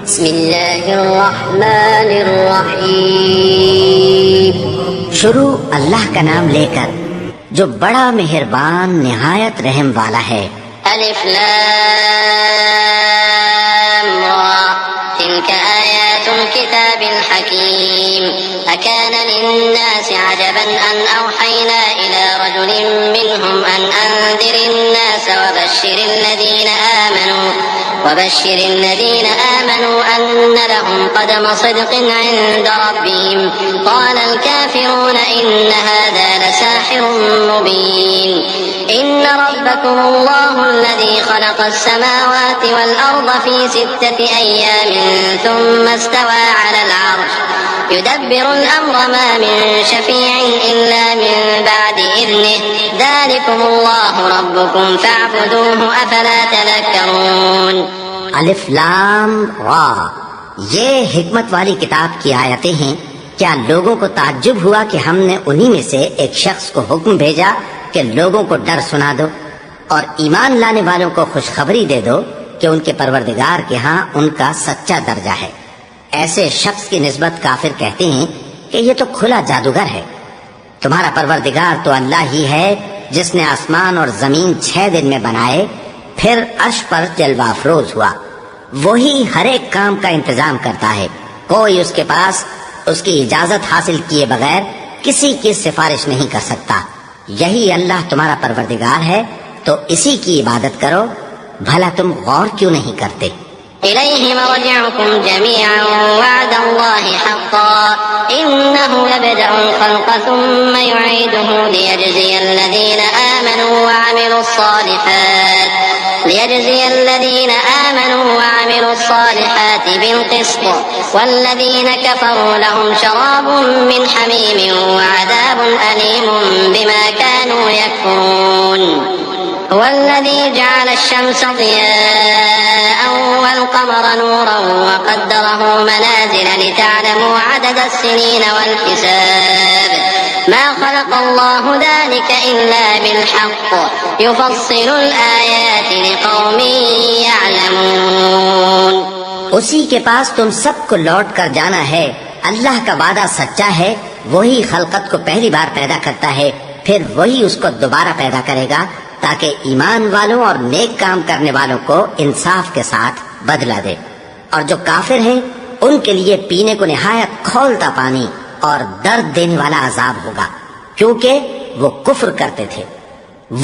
बिस्मिल्लाहिर्रहमानिर्रहीम। शुरू अल्लाह का नाम लेकर जो बड़ा मेहरबान निहायत रहम वाला है। अलिफ लाम रा तिल्क आयातुल किताबिल हकीम अकान लिन्नासि अजबन अन औहैना इला रजुलिन मिनहुम अन अंदिरिन नास وبشر الذين آمنوا أن لهم قدم صدق عند ربهم قال الكافرون إن هذا لساحر مبين إن ربكم الله الذي خلق السماوات والأرض في 6 أيام ثم استوى على العرش يدبر الأمر ما من شفيع إلا من بعد إذنه ذلكم الله ربكم فاعبدوه أفلا تذكرون। अलिफ लाम रा, ये हिकमत वाली किताब की आयतें हैं। क्या लोगों को ताज्जुब हुआ कि हमने उन्हीं में से एक शख्स को हुक्म भेजा कि लोगों को डर सुना दो और ईमान लाने वालों को खुशखबरी दे दो कि उनके परवरदिगार के यहाँ उनका सच्चा दर्जा है। ऐसे शख्स की निस्बत काफिर कहते हैं कि ये तो खुला जादूगर है। तुम्हारा परवरदिगार तो अल्लाह ही है जिसने आसमान और जमीन 6 दिन में बनाए, फिर अर्श पर जलवा अफरोज हुआ। वही हर एक काम का इंतजाम करता है। कोई उसके पास उसकी इजाजत हासिल किए बगैर किसी की सिफारिश नहीं कर सकता। यही अल्लाह तुम्हारा परवरदिगार है, तो इसी की इबादत करो। भला तुम गौर क्यों नहीं करते? इलैहि मरजिउकुम जमीअन वअदल्लाहि हक़्क़न इन्नहु यबदअुल ख़ल्क़ थुम्मा युईदुहु लियजज़ियल लज़ीना आमनू वअमिलुस सालिहाति बिलक़िस्त वल्लज़ीना कफ़रू लहुम शराबुम मिन हमीमिन वअज़ाबुन अलीमुम बिमा कानू यकफ़ुरून। والذي جعل الشمس ضياء والقمر نورا وقدره منازل لتعلموا عدد السنين والحساب ما خلق الله ذلك إلا بالحق يفصل الآيات لقوم يعلمون। उसी के पास तुम सबको लौट कर जाना है। अल्लाह का वादा सच्चा है। वही खलकत को पहली बार पैदा करता है, फिर वही उसको दोबारा पैदा करेगा ताकि ईमान वालों और नेक काम करने वालों को इंसाफ के साथ बदला दे। और जो काफिर हैं उनके लिए पीने को निहायत खौलता पानी और दर्द देने वाला अजाब होगा, क्योंकि वो कुफ्र करते थे।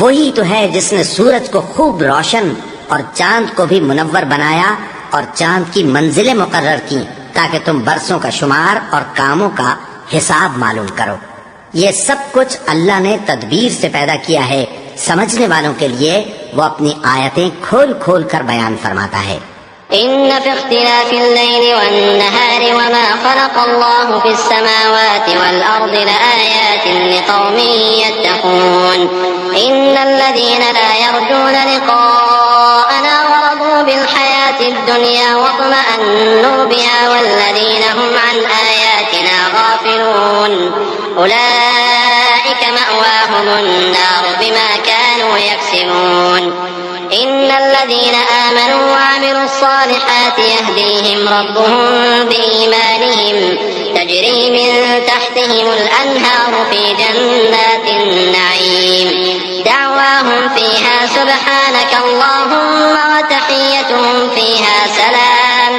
वही तो है जिसने सूरज को खूब रोशन और चांद को भी मुनव्वर बनाया और चांद की मंजिलें मुकर्रर की ताकि तुम बरसों का शुमार और कामों का हिसाब मालूम करो। ये सब कुछ अल्लाह ने तदबीर से पैदा किया है। समझने वालों के लिए वो अपनी आयतें खोल खोल कर बयान फरमाता है। इन्न फी इख्तिलाफिल लैली वन नहारी वमा खलक़ल्लाहु फिस समावाति वल अर्दि लआयातिन लिक़ौमिन यत्तक़ून। इन्नल लज़ीना ला यरजूना लिक़ाअना वरदू बिल हयातिद दुनिया वत्मअन्नू बिहा वल्लज़ीना हुम अन आयातिना गाफिलून उलाइका मअवाहुमुन नार बिमा कानू यक्सिबून। इन्नल लज़ीना आमनू वअमिलुस सालिहाति यहदीहिम रब्बुहुम बिईमानिहिम तजरी मिन तहतिहिमुल अन्हारु फी जन्नातिन नईम दअवाहुम फीहा सुब्हानका अल्लाहुम्मा व तहिय्यतुहुम फीहा सलाम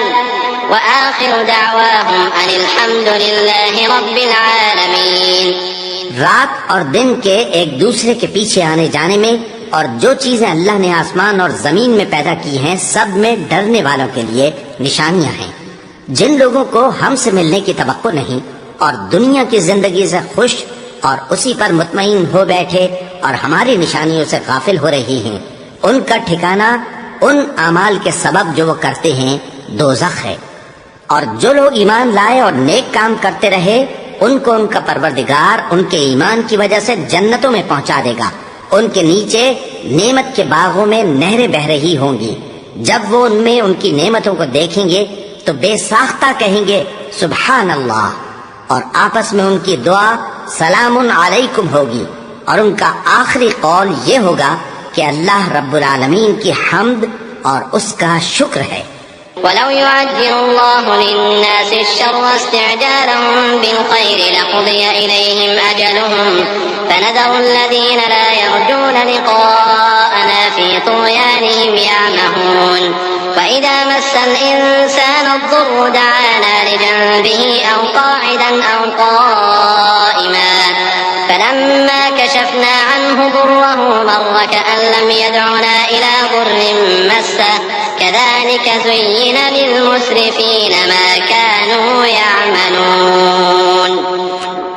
व आखिरु दअवाहुम अनिल हम्दुलिल्लाहि रब्बिल आलमीन। रात और दिन के एक दूसरे के पीछे आने जाने में और जो चीजें अल्लाह ने आसमान और जमीन में पैदा की हैं, सब में डरने वालों के लिए निशानियां हैं। जिन लोगों को हमसे मिलने की तवक्को नहीं और दुनिया की जिंदगी से खुश और उसी पर मुतमईन हो बैठे और हमारी निशानियों से गाफिल हो रही हैं, उनका ठिकाना उन अमाल के सबब जो वो करते हैं दोज़ख है। और जो लोग ईमान लाए और नेक काम करते रहे, उनको उनका परवरदिगार उनके ईमान की वजह से जन्नतों में पहुंचा देगा। उनके नीचे नेमत के बागों में नहरें बह रही होंगी। जब वो उनमें उनकी नेमतों को देखेंगे तो बेसाख्ता कहेंगे सुभान अल्लाह, और आपस में उनकी दुआ सलामुन अलैकुम होगी। और उनका आखिरी कौल ये होगा कि अल्लाह रब्बुल आलमीन की हम्द और उसका शुक्र है। वलौ युअज्जिलुल्लाहु लिन्नासि अश्शर्रा इस्तिअजालहुम बिलखैर लक़ुदिया इलैहिम अजलुहुम फनदरु अल्लज़ीना ला यर्जून लिक़ाअना फ़ी तुग़यानिहिम यअमहून فإذا مس الإنسان الضر دعانا لجنبه أو قاعدا أو قائما فلما كشفنا عنه ضره مر كأن لم يدعنا إلى ضر مسه كذلك زين للمسرفين ما كانوا يعملون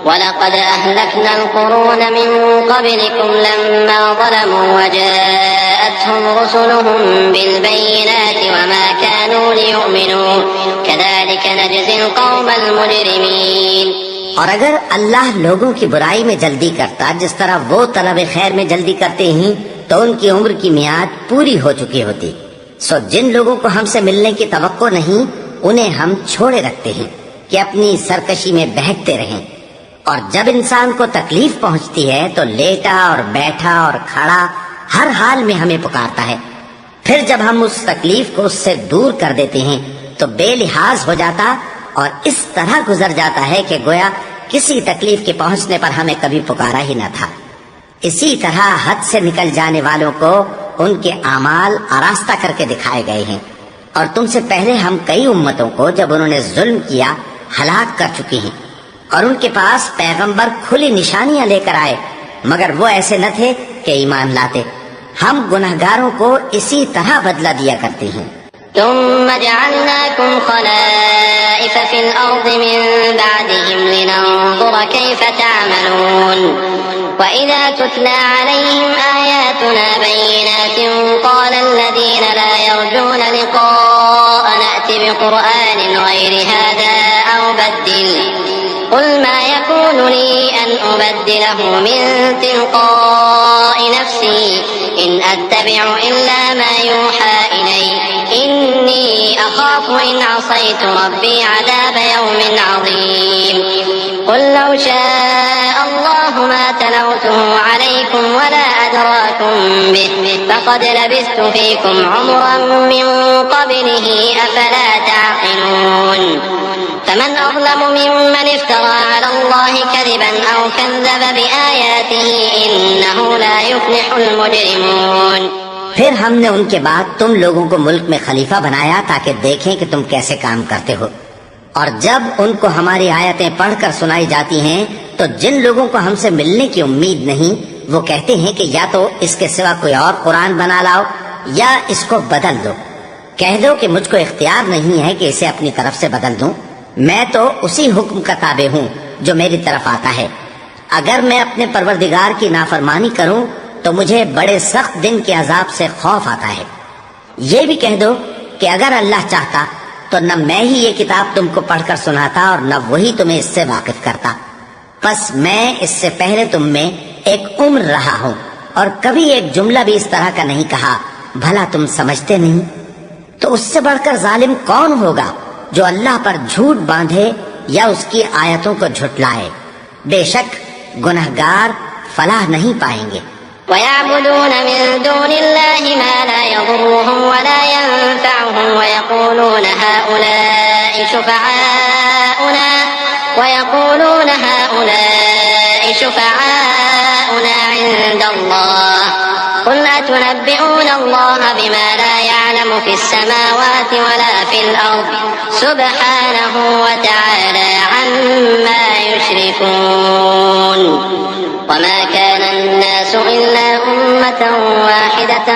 ولقد أهلكنا القرون من قبلكم لما ظلموا وجاءتهم رسلهم بالبينات وما كانوا ليؤمنوا كذلك نجزي القوم المجرمين। और अगर अल्लाह लोगों की बुराई में जल्दी करता जिस तरह वो तलब खैर में जल्दी करते हैं तो उनकी उम्र की मियाद पूरी हो चुकी होती। सो जिन लोगों को हमसे मिलने की तवक्को नहीं उन्हें हम छोड़े रखते हैं कि अपनी सरकशी में बहकते रहें। और जब इंसान को तकलीफ पहुंचती है तो लेटा और बैठा और खड़ा हर हाल में हमें पुकारता है। फिर जब हम उस तकलीफ को उससे दूर कर देते हैं तो बेलिहाज हो जाता और इस तरह गुजर जाता है कि गोया किसी तकलीफ के पहुंचने पर हमें कभी पुकारा ही न था। इसी तरह हद से निकल जाने वालों को उनके आमाल आरास्ता करके दिखाए गए हैं। और तुमसे पहले हम कई उम्मतों को जब उन्होंने जुल्म किया हलाक कर चुके हैं और उनके पास पैगंबर खुली निशानियां लेकर आए मगर वो ऐसे न थे कि ईमान लाते। हम गुनहगारों को इसी तरह बदला दिया करते हैं। ثم جعلناكم خلائف في الأرض من بعدهم لننظر كيف تعملون وإذا تتلى عليهم آياتنا بينات قال الذين لا يرجون لقاءنا ائت بقرآن غير هذا أو بدل قل ما يكون لي أن أبدله من تلقاء نفسي إن أتبع إلا ما يوحى إلي إني أخاف إن عصيت ربي عذاب يوم عظيم قل لو شاء الله ما تلوته عليكم ولا أدراكم به فقد لبثت فيكم عمرا من قبله أفلا تعقلون فمن أظلم ممن افترى على الله كذبا أو كذب بآياته إنه لا يفلح المجرمون। फिर हमने उनके बाद तुम लोगों को मुल्क में खलीफा बनाया ताकि देखें कि तुम कैसे काम करते हो। और जब उनको हमारी आयतें पढ़कर सुनाई जाती हैं तो जिन लोगों को हमसे मिलने की उम्मीद नहीं वो कहते हैं कि या तो इसके सिवा कोई और कुरान बना लाओ या इसको बदल दो। कह दो कि मुझको इख्तियार नहीं है कि इसे अपनी तरफ से बदल दूं। मैं तो उसी हुक्म का ताबे हूँ जो मेरी तरफ आता है। अगर मैं अपने परवरदिगार की नाफरमानी करूं तो मुझे बड़े सख्त दिन के अजाब से खौफ आता है। ये भी कह दो कि अगर अल्लाह चाहता तो न मैं ही ये किताब तुमको पढ़कर सुनाता और न वही तुम्हें इससे वाकिफ करता। बस मैं इससे पहले तुम में एक उम्र रहा हूँ और कभी एक जुमला भी इस तरह का नहीं कहा, भला तुम समझते नहीं? तो उससे बढ़कर जालिम कौन होगा जो अल्लाह पर झूठ बांधे या उसकी आयतों को झुटलाए। बेशक गुनहगार फलाह नहीं पाएंगे। ويعبدون من دون الله ما لا يضرهم ولا ينفعهم ويقولون هؤلاء شفعاؤنا عند الله قل أتنبئون الله بما لا يعلم في السماوات ولا في الأرض سبحانه وتعالى عما يشركون وما كان الناس إلا أمة واحدة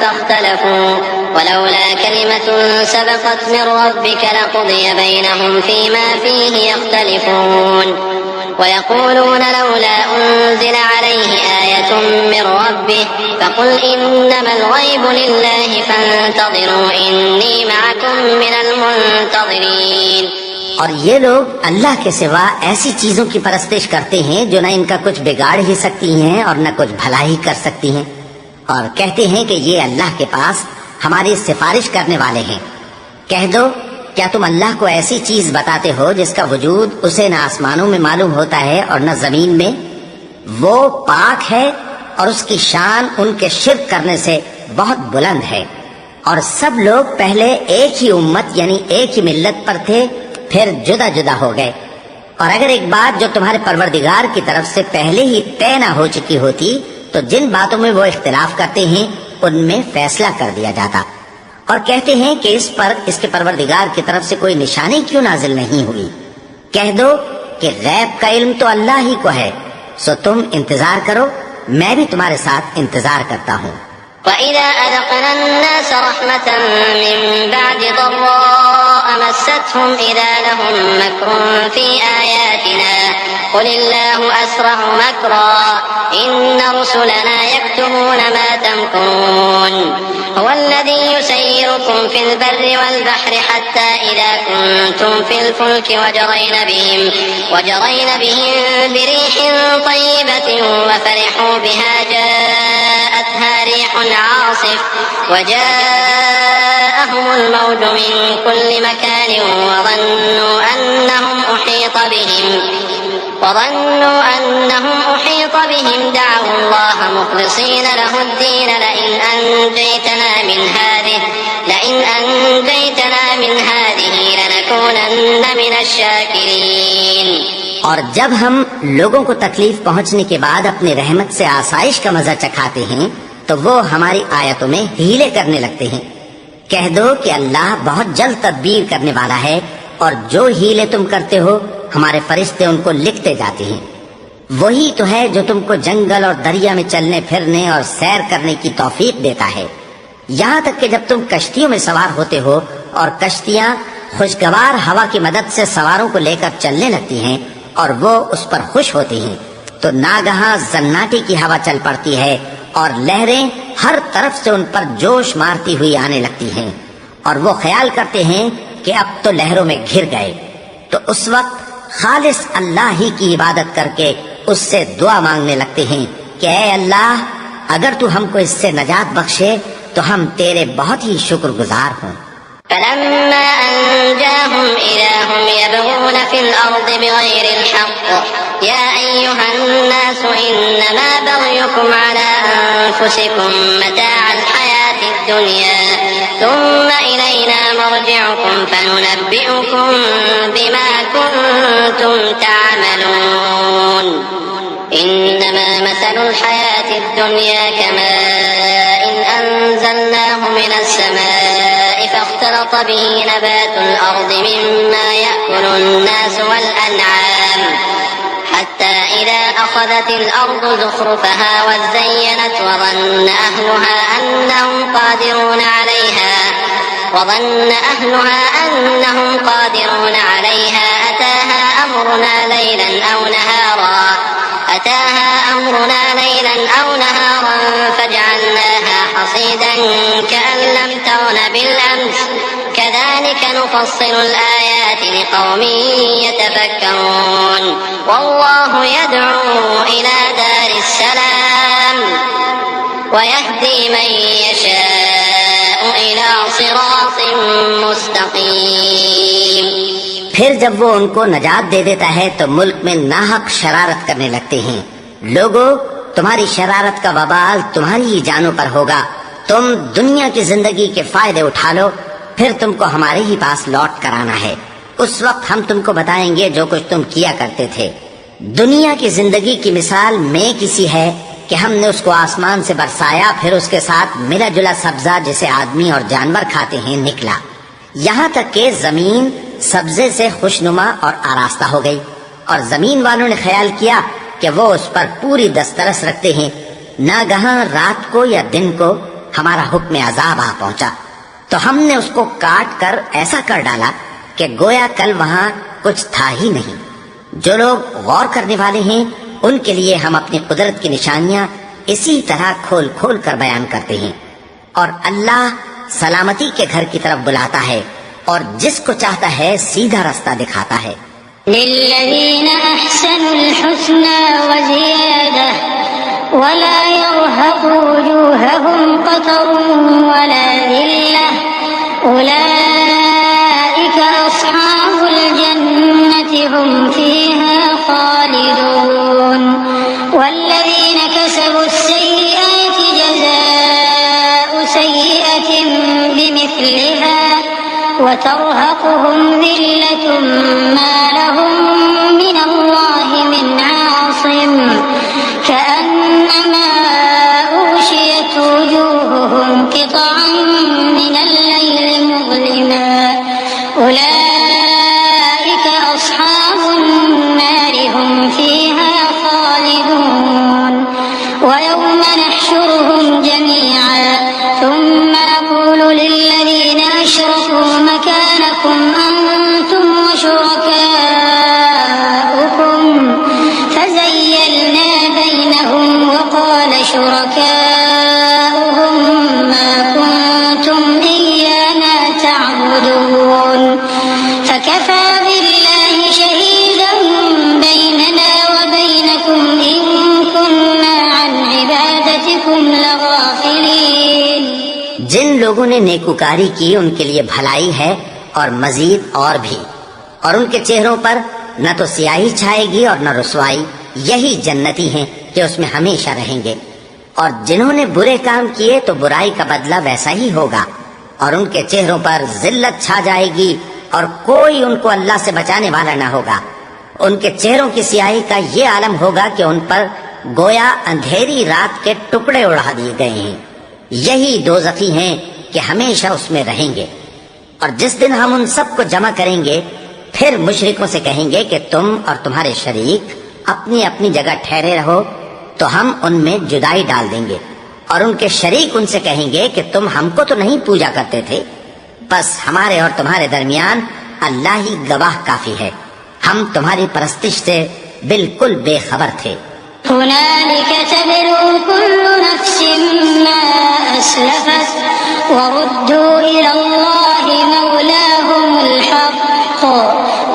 فاختلفوا ولولا كلمة سبقت من ربك لقضي بينهم فيما فيه يختلفون ويقولون لولا أنزل عليه آية من ربه فقل إنما الغيب لله فانتظروا إني معكم من المنتظرين। और ये लोग अल्लाह के सिवा ऐसी चीजों की परस्तिश करते हैं जो न इनका कुछ बिगाड़ ही सकती हैं और न कुछ भलाई कर सकती हैं और कहते हैं कि ये अल्लाह के पास हमारी सिफारिश करने वाले हैं। कह दो क्या तुम अल्लाह को ऐसी चीज बताते हो जिसका वजूद उसे न आसमानों में मालूम होता है और न जमीन में? वो पाक है और उसकी शान उनके शिर्क करने से बहुत बुलंद है और सब लोग पहले एक ही उम्मत यानी एक ही मिल्लत पर थे, फिर जुदा जुदा हो गए। और अगर एक बात जो तुम्हारे परवरदिगार की तरफ से पहले ही तय न हो चुकी होती तो जिन बातों में वो इख्तिलाफ करते हैं उनमें फैसला कर दिया जाता। और कहते हैं कि इस पर इसके परवरदिगार की तरफ से कोई निशानी क्यों नाजिल नहीं हुई। कह दो कि गैब का इल्म तो अल्लाह ही को है, सो तुम इंतजार करो, मैं भी तुम्हारे साथ इंतजार करता हूँ। وإذا أذقنا الناس رحمة من بعد ضراء مستهم إذا لهم مكر في آياتنا قل الله أسرع مكرا إن رسلنا يكتبون ما تمكرون هو الذي يسيركم في البر والبحر حتى إذا كنتم في الفلك وجرين بهم بريح طيبة وفرحوا بها جاءتها ريح عاصف وجاءهم الموج من كل مكان وظنوا أنهم أحيط بهم دعوا الله مخلصين له الدين لئن أنجيتنا من هذه لنكونن من الشاكرين। और जब हम लोगों को तकलीफ पहुंचने के बाद अपनी रहमत से आसाइश का मजा चखाते हैं तो वो हमारी आयतों में हीले करने लगते हैं। कह दो कि अल्लाह बहुत जल्द तदबीर करने वाला है और जो हीले तुम करते हो हमारे फरिश्ते उनको लिखते जाते हैं। वही तो है जो तुमको जंगल और दरिया में चलने फिरने और सैर करने की तौफीक देता है, यहाँ तक कि जब तुम कश्तियों में सवार होते हो और कश्तियाँ खुशगवार हवा की मदद से सवारों को लेकर चलने लगती हैं और वो उस पर खुश होती हैं, तो नागहां जन्नाटी की हवा चल पड़ती है और लहरें हर तरफ से उन पर जोश मारती हुई आने लगती हैं और वो ख्याल करते हैं कि अब तो लहरों में घिर गए। तो उस वक्त खालिस अल्लाह ही की इबादत करके उससे दुआ मांगने लगते हैं कि ऐ अल्लाह, अगर तू हमको इससे नजात बख्शे तो हम तेरे बहुत ही शुक्रगुजार हों। فلما أنجاهم إذا هم يبغون في الأرض بغير الحق يا أيها الناس إنما بغيكم على أنفسكم متاع الحياة الدنيا ثم إلينا مرجعكم فننبئكم بما كنتم تعملون إنما مثل الحياة الدنيا كماء أنزلناه من السماء فاختلط به نبات الأرض مما يأكل الناس والأنعام حتى إذا أخذت الأرض زخرفها وزينت وظن أهلها أنهم قادرون عليها أتاها أمرنا ليلا أو نهارا فجعلناها حصيدا كأن لم تغن بالأمس كذلك نفصل الآيات لقوم يتفكرون والله يدعو إلى دار السلام ويهدي من يشاء إلى صراط مستقيم। फिर जब वो उनको नजात दे देता है तो मुल्क में नाहक शरारत करने लगते हैं। लोगों, तुम्हारी शरारत का वबाल तुम्हारी ही जानों पर होगा। तुम दुनिया की जिंदगी के फायदे उठा लो, फिर तुमको हमारे ही पास लौट कर आना है। उस वक्त हम तुमको बताएंगे जो कुछ तुम किया करते थे। दुनिया की जिंदगी की मिसाल में किसी है कि हमने उसको आसमान से बरसाया, फिर उसके साथ मिला जुला सब्जा जिसे आदमी और जानवर खाते हैं निकला, यहाँ तक कि जमीन सब्जे से खुशनुमा और आरास्ता हो गई और जमीन वालों ने ख्याल किया कि वो उस पर पूरी दस्तरस रखते हैं। नागहां रात को या दिन को हमारा हुक्म अजाब आ पहुंचा तो हमने उसको काट कर ऐसा कर डाला कि गोया कल वहाँ कुछ था ही नहीं। जो लोग गौर करने वाले हैं उनके लिए हम अपनी कुदरत की निशानियां इसी तरह खोल खोल कर बयान करते हैं। और अल्लाह सलामती के घर की तरफ बुलाता है और जिसको चाहता है सीधा रास्ता दिखाता है। लिल्लज़ीना अहसनुल हुस्ना व ज़ियादा वला यरहक़ु वजूहहुम क़तरुन वला ज़िल्लह उलाइका अस्हाबुल जन्नति हुम फ़ीहा ख़ालिदून वल्लज़ीना कसबुस सय्यिआति जज़ाउ सय्यिअतिन وترهقهم ذلة ما لهم من الله من عاصم كأنما أغشيت وجوههم قطعا من الليل مظلما أولئك أصحاب النار هم فيها خالدون ويوم نحشرهم جميعا ثم نقول للذين أشركوا مكانكم أنتم وشركاؤكم فزيلنا بينهم وقال شركاؤهم ما كنتم إيانا تعبدون فكفى بالله شهيدا بيننا وبينكم إن كنا عن عبادتكم لغافلين। जिन लोगों ने नेकुकारी की उनके लिए भलाई है और मजीद और भी, और उनके चेहरों पर न तो सियाही छाएगी और न रुसवाई। यही जन्नती हैं कि उसमें हमेशा रहेंगे। और जिन्होंने बुरे काम किए तो बुराई का बदला वैसा ही होगा, और उनके चेहरों पर जिल्लत छा जाएगी और कोई उनको अल्लाह से बचाने वाला न होगा। उनके चेहरों की सियाही का ये आलम होगा कि उन पर गोया अंधेरी रात के टुकड़े उड़ा दिए गए हैं। यही दोज़खी हैं कि हमेशा उसमें रहेंगे। और जिस दिन हम उन सबको जमा करेंगे फिर मुशरिकों से कहेंगे कि तुम और तुम्हारे शरीक अपनी अपनी जगह ठहरे रहो, तो हम उनमें जुदाई डाल देंगे। और उनके शरीक उनसे कहेंगे कि तुम हमको तो नहीं पूजा करते थे, बस हमारे और तुम्हारे दरमियान अल्लाह ही गवाह काफी है, हम तुम्हारी परस्तिश से बिल्कुल बेखबर थे। هنالك تبلو كل نفس ما أسلفت وردوا إلى الله مولاهم الحق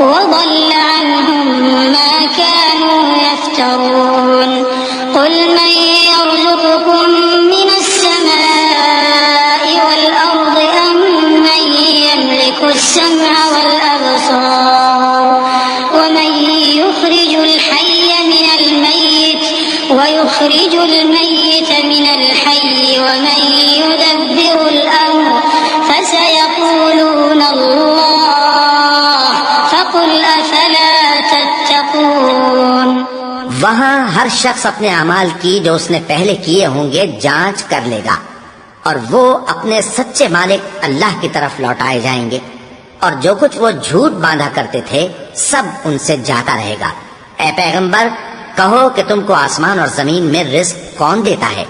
وضل عنهم ما كانوا يفترون قل من يرزقكم من السماء والأرض أم من يملك السمع والأبصار ومن يخرج الحي من الميت ويخرج الميت من الحي ومن يدبر الأمر فسيقولون الله فقل أفلا تتقون। वहाँ हर शख्स अपने अमाल की जो उसने पहले किए होंगे जांच कर लेगा, और वो अपने सच्चे मालिक अल्लाह की तरफ लौटाए जाएंगे। और जो कुछ वो झूठ बांधा करते थे सब उनसे जाता रहेगा। ऐ पैगंबर, कहो कि तुमको आसमान और जमीन में रिस्क कौन देता है,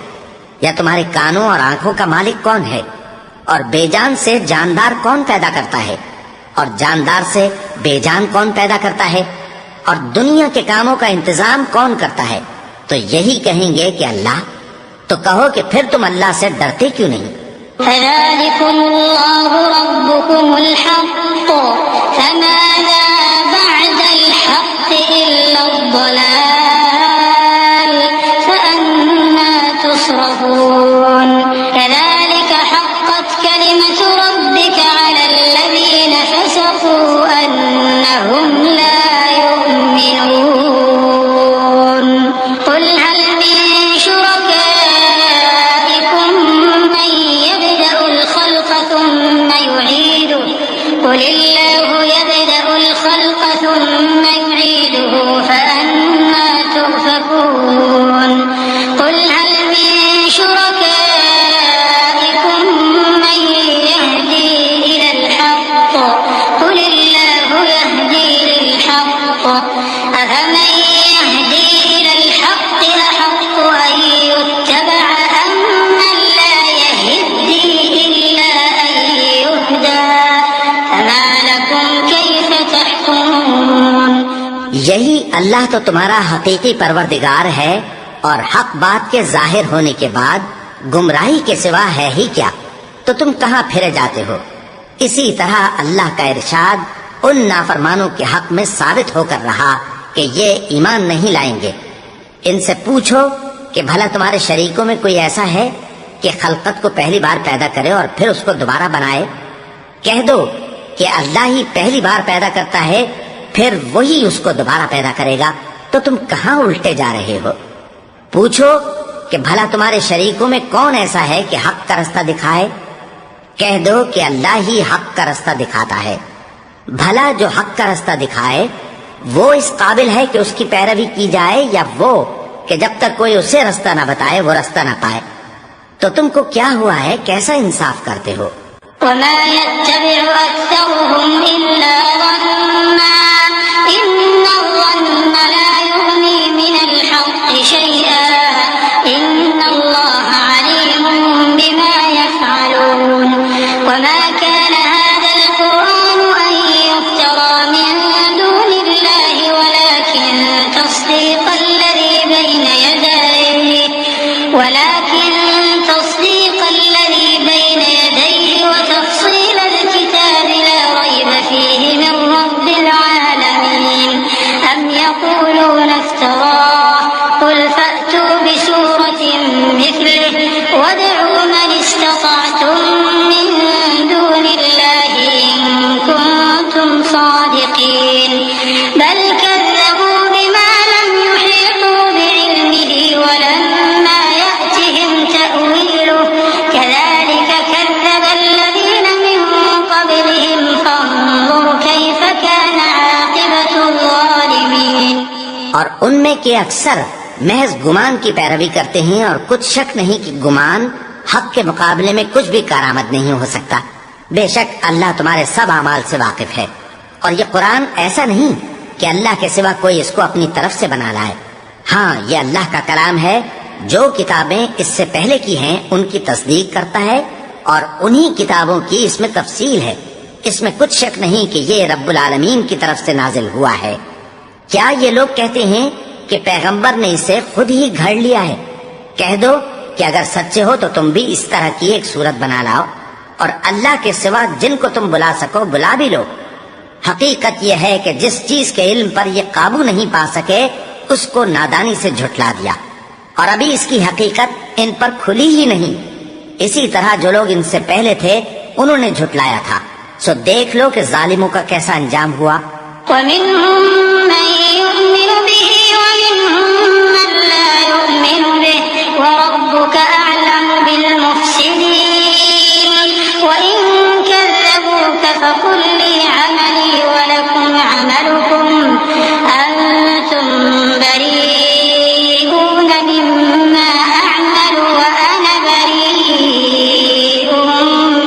या तुम्हारे कानों और आंखों का मालिक कौन है, और बेजान से जानदार कौन पैदा करता है, और जानदार से बेजान कौन पैदा करता है, और दुनिया के कामों का इंतजाम कौन करता है। तो यही कहेंगे कि अल्लाह। तो कहो कि फिर तुम अल्लाह से डरते क्यों नहीं। فذلكم الله ربكم الحق فماذا بعد الحق إلا الضلال فأنا تصرفون كذلك حقت كلمة ربك على الذين فسقوا أنهم لا يؤمنون قل هل من شركائكم من يبدأ الخلق ثم يعيده قل الله يبدأ الخلق ثم يعيده فأنا تؤفكون قل هل من شركائكم من يهدي إلى الحق قل الله يهدي للحق أفمن يهدي إلى الحق أحق أن يتبع أم من لا يهدي إلا أن يهدى فما لكم كيف تحكمون। यही अल्लाह तो तुम्हारा हकीकी परवरदिगार है, और हक बात के जाहिर होने के बाद गुमराही के सिवा है ही क्या, तो तुम कहाँ फिरे जाते हो। इसी तरह अल्लाह का इरशाद उन नाफरमानों के हक में साबित होकर रहा कि ये ईमान नहीं लाएंगे। इनसे पूछो कि भला तुम्हारे शरीकों में कोई ऐसा है कि खलकत को पहली बार पैदा करे और फिर उसको दोबारा बनाए। कह दो कि अल्लाह ही पहली बार पैदा करता है, फिर वही उसको दोबारा पैदा करेगा। तो तुम कहाँ उल्टे जा रहे हो। पूछो कि भला तुम्हारे शरीकों में कौन ऐसा है कि हक का रास्ता दिखाए। कह दो कि अल्लाह ही हक हक का रास्ता दिखाता है। भला जो हक का रास्ता दिखाए वो इस काबिल है कि उसकी पैरवी की जाए, या वो कि जब तक कोई उसे रास्ता ना बताए वो रास्ता ना पाए? तो तुमको क्या हुआ है, कैसा इंसाफ करते हो? वमा यत्तबिउ अक्सरुहुम इल्ला ज़न्ना इन्नज़्ज़न्न ला युग़नी मिनल हक़्क़ि शैअन इन्नल्लाह अलीमुम बिमा यफ़अलून वमा कान हाज़ल क़ुरआनु अन युफ़्तरा मिन दूनिल्लाहि वलाकिन तस्दीक़ल लज़ी बैन यदैहि وتفصيل الكتاب لا ريب فيه من رب العالمين أم يقولون افتراه قل فأتوا بسورة مثله وادعوا من استطعتم من دون الله إن كنتم صادقين بل كذبوا بما لم يحيطوا بعلمه ولما يأتهم تأويله كذلك كذب الذين من قبلهم فانظر كيف كان عاقبة الظالمين। और उनमें के अक्सर महज गुमान की पैरवी करते हैं, और कुछ शक नहीं कि गुमान हक के मुकाबले में कुछ भी कारामद नहीं हो सकता। बेशक अल्लाह तुम्हारे सब अमाल से वाकिफ है, और ये कुरान ऐसा नहीं कि अल्लाह के सिवा कोई इसको अपनी तरफ से बना लाए। हाँ, ये अल्लाह का कलाम है। जो किताबें इससे पहले की हैं उनकी तस्दीक करता है, और उन्हीं किताबों की इसमें तफसील है। इसमें कुछ शक नहीं कि ये रब्बुल आलमीन की तरफ से नाजिल हुआ है। क्या ये लोग कहते हैं कि पैगंबर ने इसे खुद ही घड़ लिया है? कह दो कि अगर सच्चे हो तो तुम भी इस तरह की एक सूरत बना लाओ, और अल्लाह के सिवा जिनको तुम बुला सको बुला भी लो। हकीकत यह है कि जिस चीज के इल्म पर ये काबू नहीं पा सके उसको नादानी से झुठला दिया, और अभी इसकी हकीकत इन पर खुली ही नहीं। इसी तरह जो लोग इनसे पहले थे उन्होंने झुठलाया था। सो देख लो कि जालिमों का कैसा अंजाम हुआ। ومنهم من يؤمن به ومنهم من لا يؤمن به وربك أعلم بالمفسدين وإن كذبوك فقل لي عملي ولكم عملكم أنتم بريئون مما أعمل وأنا بريء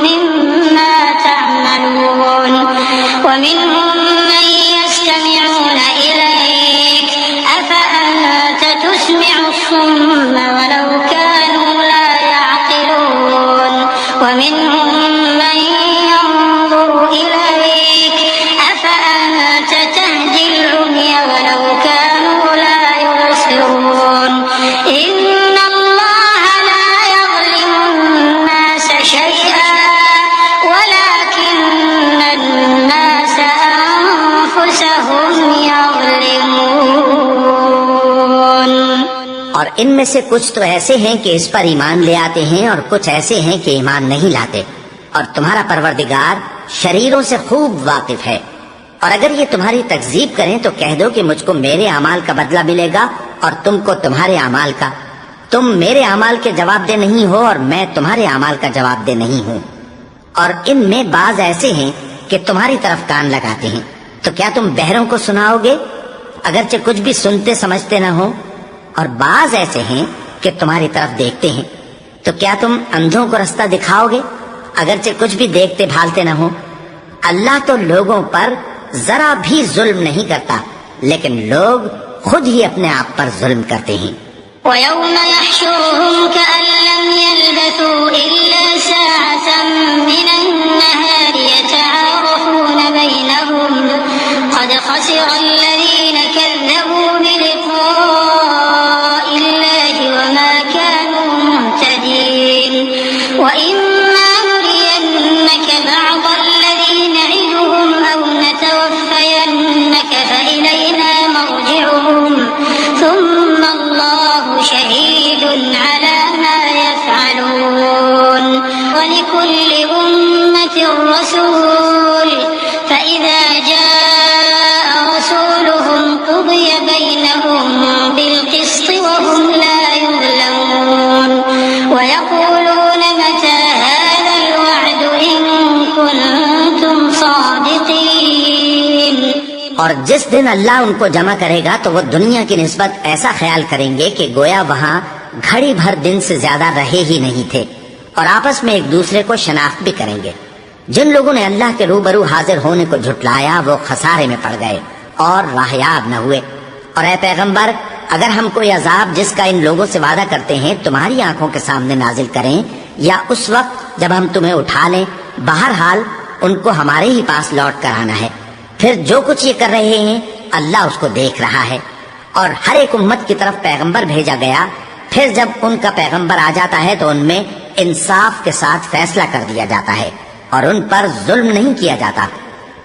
مما تعملون ومنهم من يستمعون إليك أفأنت تسمع الصم ولو كانوا لا يعقلون ومنهم من ينظر إليك أفأنت تهدي العمي ولو كانوا لا يبصرون إن الله لا يظلم الناس شيئا ولكن الناس أنفسهم يظلمون। और इनमें से कुछ तो ऐसे हैं कि इस पर ईमान ले आते हैं, और कुछ ऐसे हैं कि ईमान नहीं लाते। और तुम्हारा परवरदिगार शरीरों से खूब वाकिफ है। और अगर ये तुम्हारी तकजीब करें तो कह दो कि मुझको मेरे अमाल का बदला मिलेगा और तुमको तुम्हारे अमाल का। तुम मेरे अमाल के जवाबदेह नहीं हो और मैं तुम्हारे अमाल का जवाबदेह नहीं हूँ। और इनमें बाज ऐसे हैं कि तुम्हारी तरफ कान लगाते हैं, तो क्या तुम बहरों को सुनाओगे अगरचे कुछ भी सुनते समझते न हो? और बाज ऐसे हैं कि तुम्हारी तरफ देखते हैं, तो क्या तुम अंधों को रास्ता दिखाओगे अगरचे कुछ भी देखते भालते न हो? अल्लाह तो लोगों पर जरा भी जुल्म नहीं करता, लेकिन लोग खुद ही अपने आप पर जुल्म करते हैं। ويوم يحشرهم كأن لم يلبثوا إلا ساعة من النهار يتعارفون بينهم قد خسر الذين كذبوا بلقاء الله وما كانوا مهتدين وإما نرينك بعض الذي نعدهم أو نتوفينك فإلينا مرجعهم ثم الله شهيد على ما يفعلون ولكل أمة رسول فإذا جاء और जिस दिन अल्लाह उनको जमा करेगा तो वो दुनिया की निस्बत ऐसा ख्याल करेंगे कि गोया वहाँ घड़ी भर दिन से ज्यादा रहे ही नहीं थे, और आपस में एक दूसरे को शनाख्त भी करेंगे। जिन लोगों ने अल्लाह के रूबरू हाजिर होने को झुटलाया वो खसारे में पड़ गए और राहयाब न हुए। और ए पैगंबर, अगर हम कोई अजाब जिसका इन लोगों से वादा करते हैं तुम्हारी आंखों के सामने नाजिल करें, या उस वक्त जब हम तुम्हें उठा लें, बहरहाल उनको हमारे ही पास लौट कर आना है। फिर जो कुछ ये कर रहे हैं अल्लाह उसको देख रहा है। और हर एक उम्मत की तरफ पैगंबर भेजा गया, फिर जब उनका पैगंबर आ जाता है तो उनमें इंसाफ के साथ फैसला कर दिया जाता है और उन पर जुल्म नहीं किया जाता।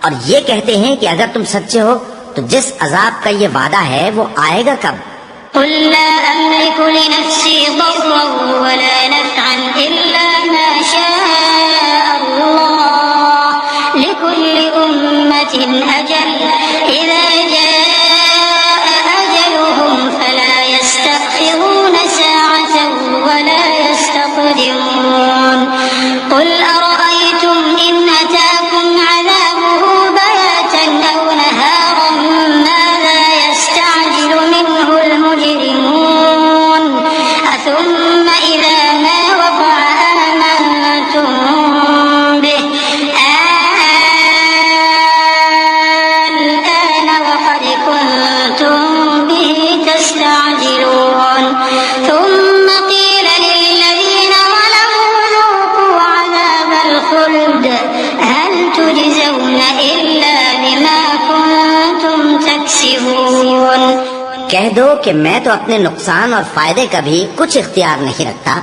और ये कहते हैं कि अगर तुम सच्चे हो तो जिस अजाब का ये वादा है वो आएगा कब? कुल ला अमलिकु लिनफ्सी दर्रन वला नफ़अन इल्ला मा शाअ अल्लाह लिकुल्लि उम्मतिन अजल इज़ा जाअ अजलुहुम फला यस्तअखिरून साअतन वला यस्तक़दिमून। कुल अरअयतुम इन अताकुम अज़ाबुहु बयातन औ नहारन माज़ा यस्तअजिलु मिन्हु المجرمون ثم إذا ما وقع آمنتم به الآن وقد كنتم به تستعجلون ثم قيل للذين ظلموا ذوقوا عذاب الخلد هل تجزون إلا بما كنتم تكسبون। कह दो कि मैं तो अपने नुकसान और फायदे का भी कुछ इख्तियार नहीं रखता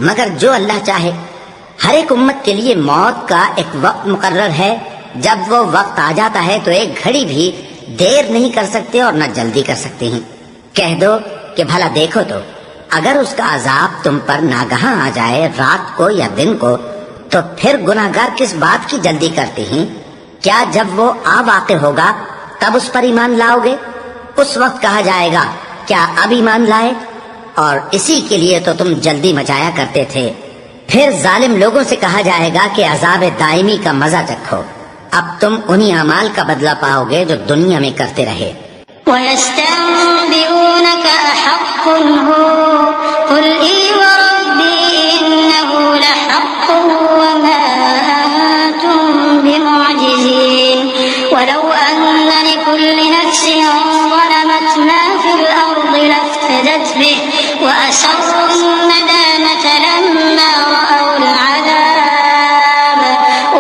मगर जो अल्लाह चाहे। हर एक उम्मत के लिए मौत का एक वक्त मुकर्रर है। जब वो वक्त आ जाता है तो एक घड़ी भी देर नहीं कर सकते और न जल्दी कर सकते हैं। कह दो कि भला देखो तो अगर उसका अजाब तुम पर नागहां आ जाए रात को या दिन को, तो फिर गुनाहगार किस बात की जल्दी करते हैं? क्या जब वो आ वाक़े होगा तब उस पर ईमान लाओगे? उस वक्त कहा जाएगा क्या अब ईमान लाए? और इसी के लिए तो तुम जल्दी मचाया करते थे। फिर जालिम लोगों से कहा जाएगा कि अजाब दायमी का मजा चखो, अब तुम उन्हीं अमाल का बदला पाओगे जो दुनिया में करते रहे। वयस्तंबिऊनक अहक्कुन हु कुल ई वरब्बी इन्नहु लहक्कुन वमा अंतुम बिमुअजिजीन वलौ अन्न लिकुल्लि नफ्सिन ज़लमत मा फिल अर्दि लफ्तदत बिहि वअसर्रु الندامة لما رأوا العذاب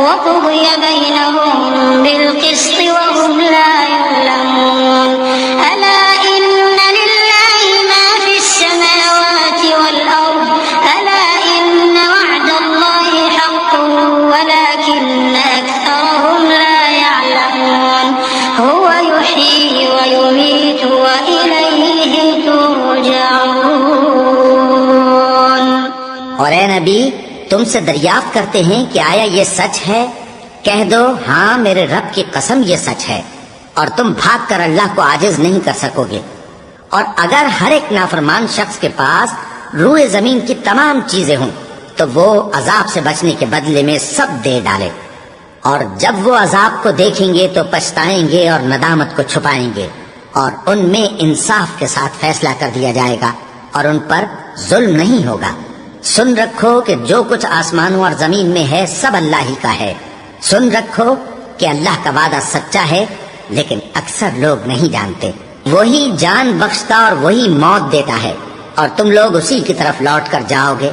وقضي بينهم بالقسط وهم لا يظلمون ألا إن لله ما في السماوات والأرض ألا إن وعد الله حق ولكن أكثرهم لا يعلمون هو يحيي ويميت وإليه ترجعون। और ए नबी, तुमसे दरियाफ्त करते हैं कि आया ये सच है? कह दो हाँ, मेरे रब की कसम ये सच है, और तुम भाग कर अल्लाह को आजिज नहीं कर सकोगे। और अगर हर एक नाफरमान शख्स के पास रूए जमीन की तमाम चीजें हों तो वो अजाब से बचने के बदले में सब दे डाले, और जब वो अजाब को देखेंगे तो पछताएंगे और नदामत को छुपाएंगे, और उनमें इंसाफ के साथ फैसला कर दिया जाएगा और उन पर जुल्म नहीं होगा। सुन रखो कि जो कुछ आसमानों और जमीन में है सब अल्लाह ही का है। सुन रखो कि अल्लाह का वादा सच्चा है, लेकिन अक्सर लोग नहीं जानते। वही जान बख्शता और वही मौत देता है, और तुम लोग उसी की तरफ लौट कर जाओगे।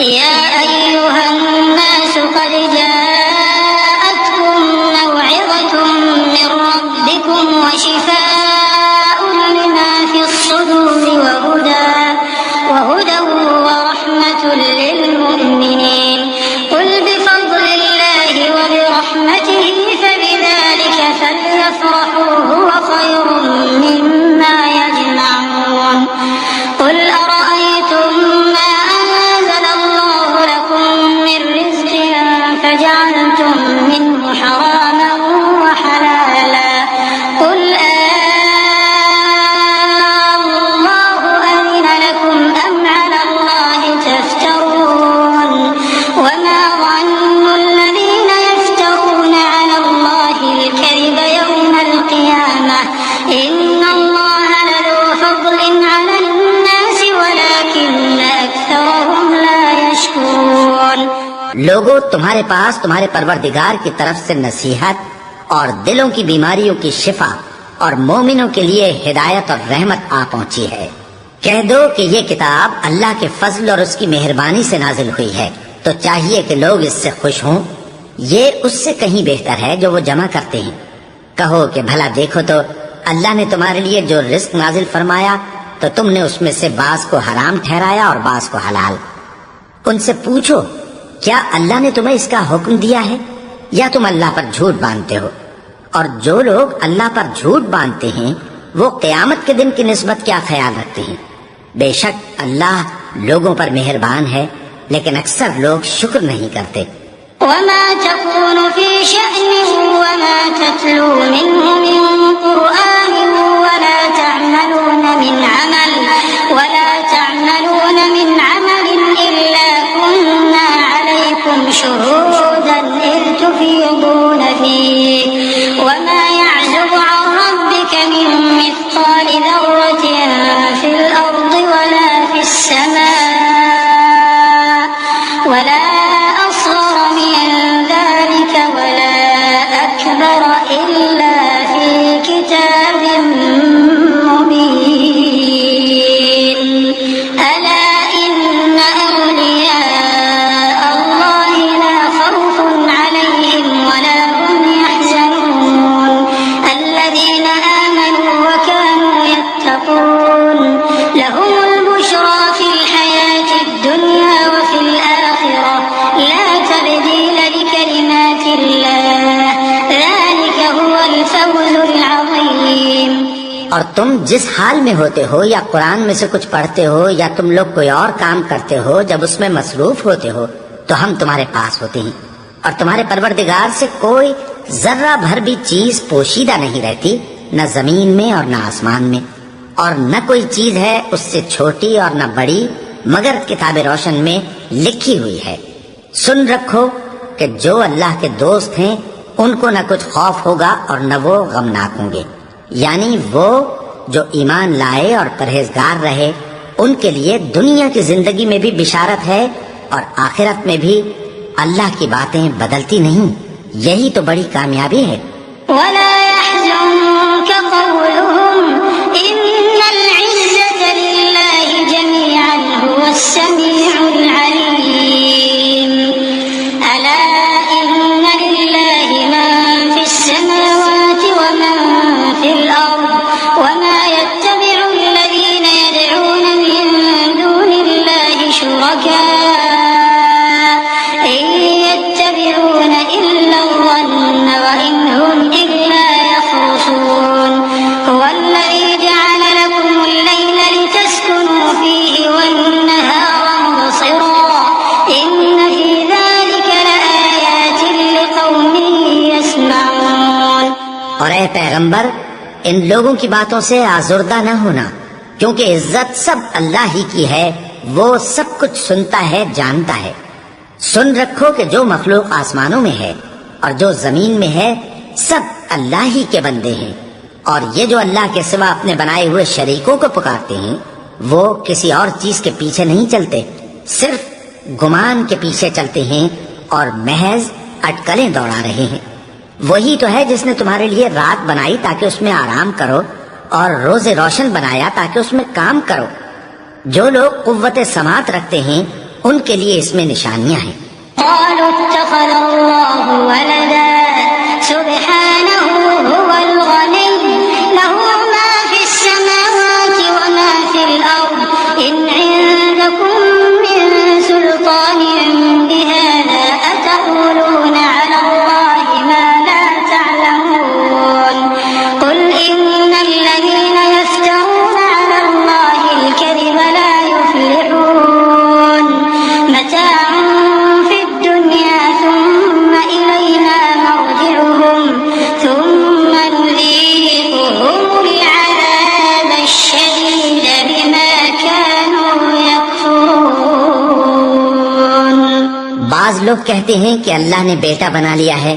या अय्युहन्नास क़द जाअतकुम मौइज़तुम मिन रब्बिकुम व शिफ़ाउन लिमा फ़िस्सुदूरि व हुदन व रहमतुन लिलमुमिनीन क़ुल बिफ़ज़लिल्लाहि व बिरहमतिहि फबिज़ालिका फ़ल्यफ़रहू हुव ख़ैरुम मिम्मा यजमऊन। क़ुल अरअयतुम मा अनज़लल्लाहु लकुम मिन रिज़्क़िन फजअलतुम मिन्हु हरामन व हलाला क़ुल अल्लाहु अज़िन लकुम अम अला अल्लाहि तफ्तरून वमा ظن الذين يفترون على الله الكذب يوم القيامة इन्नल्लाह लज़ू फ़ज़लिन अलन्नास वलाकिन्न अक्सरहुम ला यशकुरून। लोगों, तुम्हारे पास तुम्हारे परवरदिगार की तरफ से नसीहत और दिलों की बीमारियों की शिफा और मोमिनों के लिए हिदायत और रहमत आ पहुंची है। कह दो कि ये किताब अल्लाह के फजल और उसकी मेहरबानी से नाजिल हुई है, तो चाहिए कि लोग इससे खुश हों। ये उससे कहीं बेहतर है जो वो जमा करते हैं। कहो कि भला देखो तो अल्लाह ने तुम्हारे लिए जो रिस्क नाजिल फरमाया तो तुमने उसमें से बास को हराम ठहराया और बास को हलाल। उनसे पूछो, क्या अल्लाह ने तुम्हें इसका हुक्म दिया है या तुम अल्लाह पर झूठ बांधते हो? और जो लोग अल्लाह पर झूठ बांधते हैं वो क़यामत के दिन की निस्बत क्या ख्याल रखते हैं? बेशक अल्लाह लोगों पर मेहरबान है, लेकिन अक्सर लोग शुक्र नहीं करते। वमा तकूनु फी शअनिन वमा ततलू मिन्हु मिन कुरआनिन वला तअमलून मिन अमलिन इल्ला कुन्ना अलैकुम शुहूदन इज़ तुफीदून फीहि वमा यअज़ुबु अन रब्बिका मिन मिस्क़ालि ज़र्रतिन फिल अर्दि वला फिस समा वला असग़र मिन ज़ालिका वला अकबर इल्ला फी किताबिन मुबीन। अला इन्न अव्लिया अल्लाहि ला खौफुन अलैहिम वला हुम यहज़नून अल्लज़ीना आमनू व कानू यत्तक़ून लहुमुल बुश्रा फिल हयातिद दुन्या व फिल आखिरह ला तब्दील लिकलिमातिल्लाह ज़ालिका हुवल फ़ौज़ुल अज़ीम। और तुम जिस हाल में होते हो या कुरान में से कुछ पढ़ते हो या तुम लोग कोई और काम करते हो, जब उसमें मसरूफ होते हो तो हम तुम्हारे पास होते हैं और तुम्हारे परवरदिगार से कोई जर्रा भर भी चीज पोशीदा नहीं रहती, न जमीन में और न आसमान में, और न कोई चीज है उससे छोटी और न बड़ी, मगर किताब रोशन में लिखी हुई है। सुन रखो कि जो अल्लाह के दोस्त हैं उनको न कुछ खौफ होगा और न वो गमनाक होंगे, यानी वो जो ईमान लाए और परहेजगार रहे उनके लिए दुनिया की जिंदगी में भी बिशारत है और आखिरत में भी। अल्लाह की बातें बदलती नहीं, यही तो बड़ी कामयाबी है। वला यहज़ुनका क़ौलुहुम इन्नल इज़्ज़ता लिल्लाहि जमीअन हुवस समीउल अलीम। अला इन्ना लिल्लाहि मा फिस समावाति व मा फिल अर्द व मा यत्तबि'ु अल्लज़ीना यद'ून मिन दूनिल्लाहि शुरका इन यत्तबि'ून इल्ला الظن وإن هم إلا يخرصون هو الذي جعل لكم الليل لتسكنوا فيه والنهار مبصرا إن في ذلك لآيات لقوم يسمعون। और ऐ पैगंबर, इन लोगों की बातों से आजुर्दा न होना, क्योंकि इज्जत सब अल्लाह ही की है। वो सब कुछ सुनता है, जानता है। सुन रखो कि जो मखलूक आसमानों में है और जो जमीन में है सब अल्लाह ही के बंदे हैं, और ये जो अल्लाह के सिवा अपने बनाए हुए शरीकों को पुकारते हैं वो किसी और चीज के पीछे नहीं चलते, सिर्फ गुमान के पीछे चलते हैं और महज अटकलें दौड़ा रहे हैं। वही तो है जिसने तुम्हारे लिए रात बनाई ताकि उसमें आराम करो और रोजे रोशन बनाया ताकि उसमें काम करो। जो लोग कुव्वत समात रखते हैं उनके लिए इसमें निशानियां हैं। قالوا اتخذ الله ولدا سبحانه هو الغني له ما في السماوات وما في الأرض إن عندكم من سلطان بهذا أتقولون على الله ما لا تعلمون قل إن الذين يفترون على الله الكذب لا يفلحون متاع في الدنيا ثم إلينا مرجعهم ثم نذيقهم العذاب الشديد بما كانوا يكفرون। बाज लोग कहते हैं कि अल्लाह ने बेटा बना लिया है,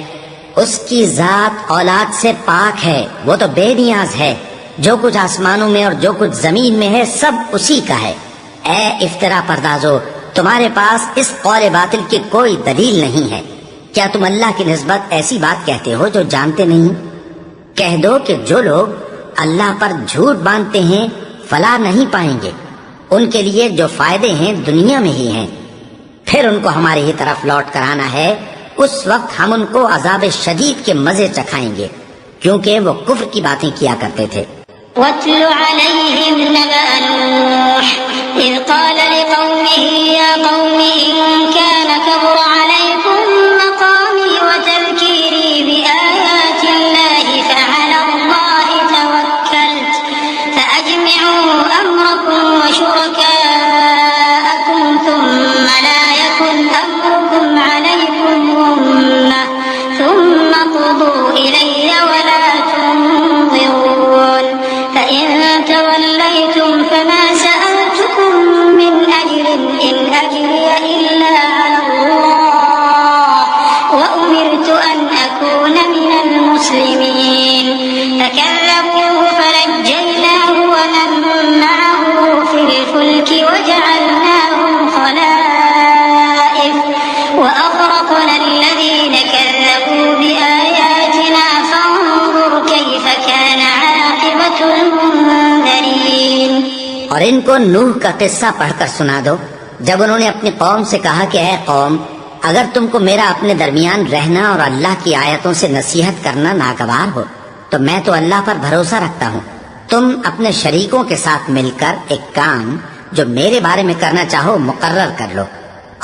उसकी जात औलाद से पाक है, वो तो बेनियाज है, जो कुछ आसमानों में और जो कुछ जमीन में है सब उसी का है। ए इफ्तरा परदाजो, तुम्हारे पास इस कौल बातिल की कोई दलील नहीं है। क्या तुम अल्लाह की निस्बत ऐसी बात कहते हो जो जानते नहीं? कह दो कि जो लोग अल्लाह पर झूठ बांधते हैं फलाह नहीं पाएंगे, उनके लिए जो फायदे हैं दुनिया में ही हैं। फिर उनको हमारी ही तरफ लौट कर आना है, उस वक्त हम उनको अजाब शदीद के मजे चखाएंगे, क्योंकि वो कुफ्र की बातें किया करते थे। वत्लु अलैहिम नबअ नूह इज़ क़ाल लिक़ौमिही या क़ौमि इन कान कबुरा अलैकुम मक़ामी व तज़कीरी बिआयातिल्लाहि फ़अलल्लाहि तवक्कलतु फ़अजमिऊ अम्रकुम व शुरकाअकुम थुम्मा ला यकुन अम्रुकुम अलैकुम गुम्मह थुम्मा क़ुदू इलैय व ला तुनज़िरून فإن توليتم فما سألتكم من أجر إن أجري إلا على الله وأمرت أن أكون من المسلمين فكذبوه فنجيناه ومن معه في الفلك وجعلناهم خلائف وأغرقنا الذين كذبوا بآياتنا فانظر كيف كان عاقبة المنذرين। और इनको नूह का किस्सा पढ़कर सुना दो, जब उन्होंने अपनी कौम से कहा कि ऐ कौम, अगर तुमको मेरा अपने दरमियान रहना और अल्लाह की आयतों से नसीहत करना नागवार हो तो मैं तो अल्लाह पर भरोसा रखता हूँ। तुम अपने शरीकों के साथ मिलकर एक काम जो मेरे बारे में करना चाहो मुकर्रर कर लो,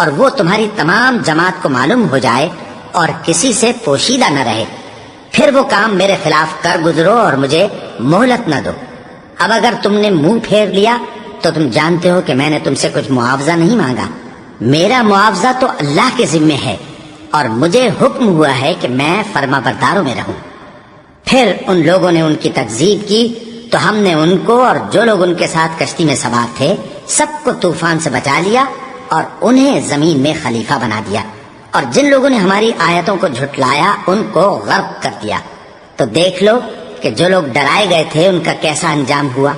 और वो तुम्हारी तमाम जमात को मालूम हो जाए और किसी से पोशीदा न रहे। फिर वो काम मेरे खिलाफ कर गुजरो और मुझे मोहलत न दो। अब अगर तुमने मुंह फेर लिया तो तुम जानते हो कि मैंने तुमसे कुछ मुआवजा नहीं मांगा। मेरा मुआवजा तो अल्लाह के जिम्मे है और मुझे हुक्म हुआ है कि मैं फरमाबरदारों में रहूं। फिर उन लोगों ने उनकी तकजीब की तो हमने उनको और जो लोग उनके साथ कश्ती में सवार थे सबको तूफान से बचा लिया और उन्हें जमीन में खलीफा बना दिया, और जिन लोगों ने हमारी आयतों को झुटलाया उनको गर्क कर दिया। तो देख लो कि जो लोग डराए गए थे उनका कैसा अंजाम हुआ।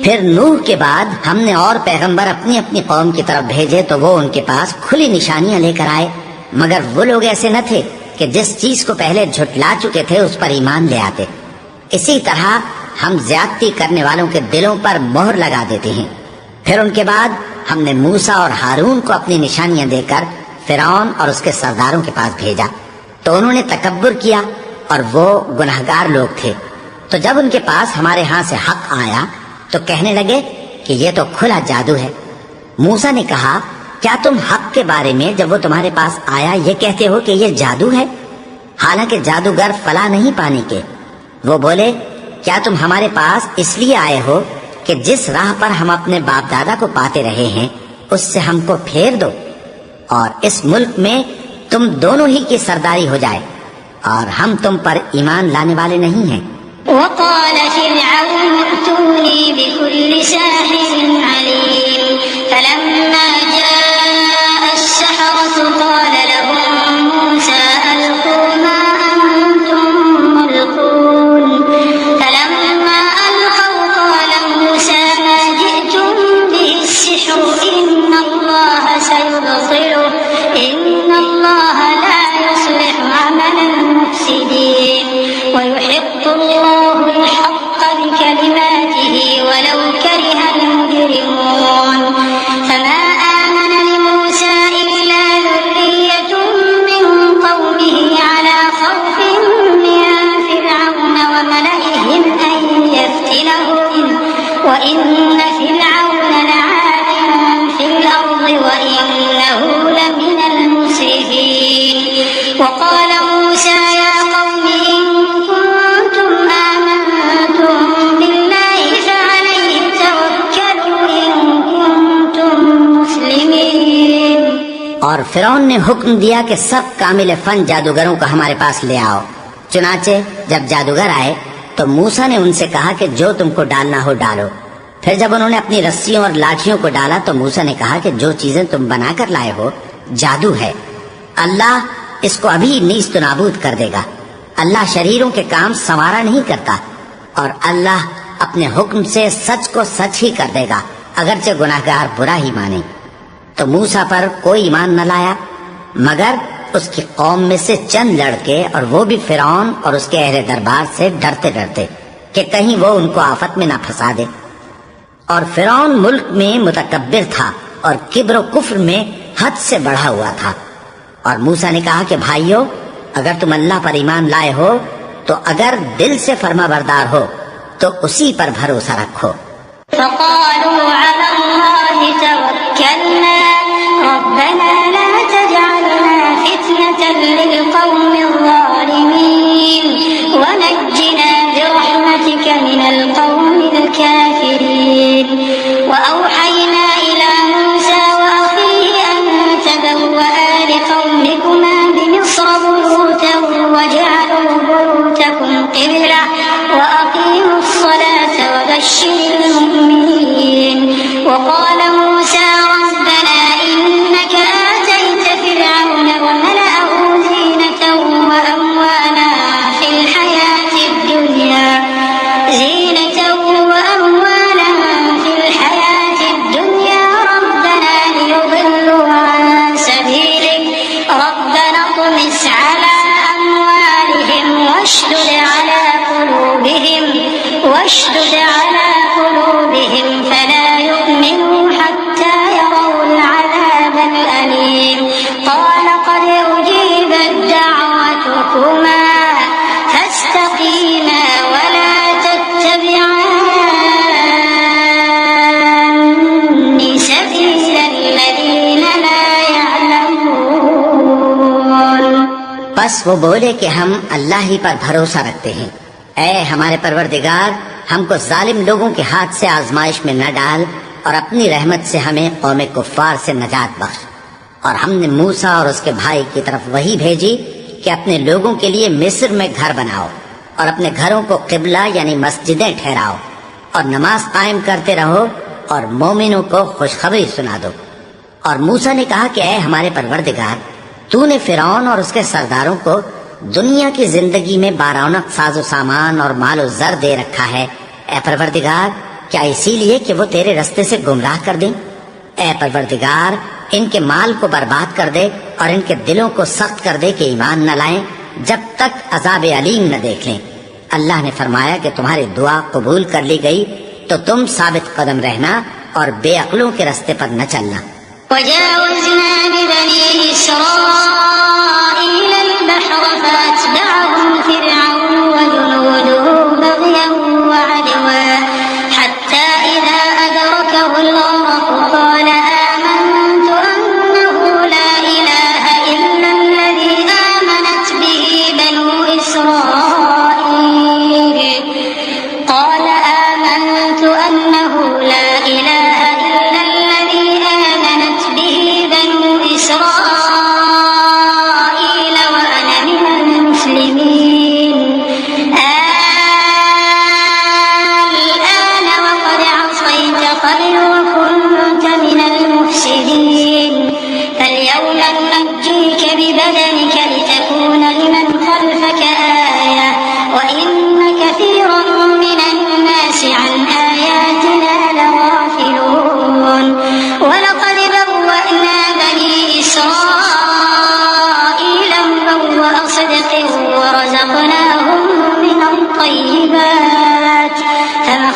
फिर नूह के बाद हमने और पैगंबर अपनी अपनी कौम की तरफ भेजे तो वो उनके पास खुली निशानियां लेकर आए, मगर वो लोग ऐसे न थे कि जिस चीज को पहले झुटला चुके थे उस पर ईमान ले आते। इसी तरह हम ज्यादती करने वालों के दिलों पर मोहर लगा देते हैं। फिर उनके बाद हमने मूसा और हारून को अपनी निशानियां देकर फिरौन और उसके सरदारों के पास भेजा, तो उन्होंने तकब्बुर किया और वो गुनहगार लोग थे। तो जब उनके पास हमारे यहाँ से हक आया तो कहने लगे कि ये तो खुला जादू है। मूसा ने कहा, क्या तुम हक के बारे में जब वो तुम्हारे पास आया ये कहते हो कि ये जादू है, हालांकि जादूगर फला नहीं पाने के। वो बोले, क्या तुम हमारे पास इसलिए आए हो कि जिस राह पर हम अपने बाप दादा को पाते रहे हैं उससे हमको फेर दो और इस मुल्क में तुम दोनों ही की सरदारी हो जाए, और हम तुम पर ईमान लाने वाले नहीं हैं। وقال فرعون ائتوني بكل ساحر عليم فلما جاء السحرة قال لهم موسى ألقوا ما أنتم كلماته ولو كره المجرمون فما آمن لموسى إلا ذرية من قومه على خوف من فرعون وملئهم أن يفتنهم وإن فرعون لعال في الأرض وإنه لمن المسرفين وقال موسى يا قوم إن كنتم آمنتم بالله فعليه توكلوا إن كنتم مسلمين। और फिरौन ने हुक्म दिया कि सब कामिल फन जादूगरों को हमारे पास ले आओ। चुनाचे जब जादूगर आए तो मूसा ने उनसे कहा कि जो तुमको डालना हो डालो। फिर जब उन्होंने अपनी रस्सियों और लाठियों को डाला तो मूसा ने कहा कि जो चीजें तुम बनाकर लाए हो जादू है, अल्लाह इसको अभी नीस्त नाबूद कर देगा। अल्लाह शरीरों के काम संवारा नहीं करता और अल्लाह अपने हुक्म से सच को सच ही कर देगा, अगरचे गुनाहगार बुरा ही माने। तो मूसा पर कोई ईमान न लाया मगर उसकी कौम में से चंद लड़के, और वो भी फिरौन और उसके अहले दरबार से डरते डरते कि कहीं वो उनको आफत में ना फंसा दे। और फिरौन मुल्क में मुतकब्बिर था और किब्र कुफ्र में हद से बढ़ा हुआ था। और मूसा ने कहा कि भाइयों, अगर तुम अल्लाह पर ईमान लाए हो तो अगर दिल से फर्माबरदार हो तो उसी पर भरोसा रखो। فقالوا على الله توكلنا ربنا لا تجعلنا فتنة للقوم الظالمين ونجنا برحمتك من القوم الكافرين وأوحينا إلى موسى وأخيه أن تبوأ لقومكما بمصر بيوتا وجعلوا بيوتكم قبلة وأقيموا الصلاة وبشر المؤمنين وقال موسى ربنا إنك آتيت فرعون وملأه زينة وأموالا في الحياة الدنيا ربنا ليضلوا عن سبيلك ربنا اطمس على أموالهم واشدد على قلوبهم فلا يؤمنوا حتى يروا العذاب الأليم قال قد أجيبت دعوتكما فاستقيما ولا تتبعان سبيل الذين لا يعلمون। बस वो बोले कि हम अल्लाह ही पर भरोसा रखते हैं। ऐ हमारे परवरदिगार, हमको जालिम लोगों के हाथ से आजमाइश में न डाल और अपनी रहमत से हमें कौम कुफ्फार से नजात बख्श। और हमने मूसा और उसके भाई की तरफ वही भेजी कि अपने लोगों के लिए मिस्र में घर बनाओ और अपने घरों को किबला यानी मस्जिदें ठहराओ और नमाज कायम करते रहो और मोमिनों को खुशखबरी सुना दो। और मूसा ने कहा कि ऐ हमारे परवरदिगार, तूने फिरौन और उसके सरदारों को दुनिया की जिंदगी में बारौनक साजो सामान और मालो जर दे रखा है। ऐ परवरदिगार, क्या इसीलिए कि वो तेरे रास्ते से गुमराह कर दें? ऐ परवरदिगार, इनके माल को बर्बाद कर दे और इनके दिलों को सख्त कर दे कि ईमान न लाएं जब तक अजाब अलीम न देख लें। अल्लाह ने फरमाया कि तुम्हारी दुआ कबूल कर ली गई तो तुम साबित कदम रहना और बेअक्लों के रास्ते पर न चलना। وجاوزنا ببني إسرائيل البحر فأتبعهم فرعون وجنوده بغيا وعدوا حتى إذا أدركه الغرق قال آمنت أنه لا إله إلا الذي آمنت به بنو إسرائيل قال آمنت أنه لا إله إلا الذي آمنت به بنو إسرائيل وأنا من المسلمين الآن وقد عصيت قبل وكنت من المفسدين فاليوم ننجيك ببدنك لتكون لمن خلفك آية وإن كثيرا من الناس عن آياتنا لغافلون ولقد بوأنا بني إسرائيل مبوأ صدق ورزقناهم من الطيبات فما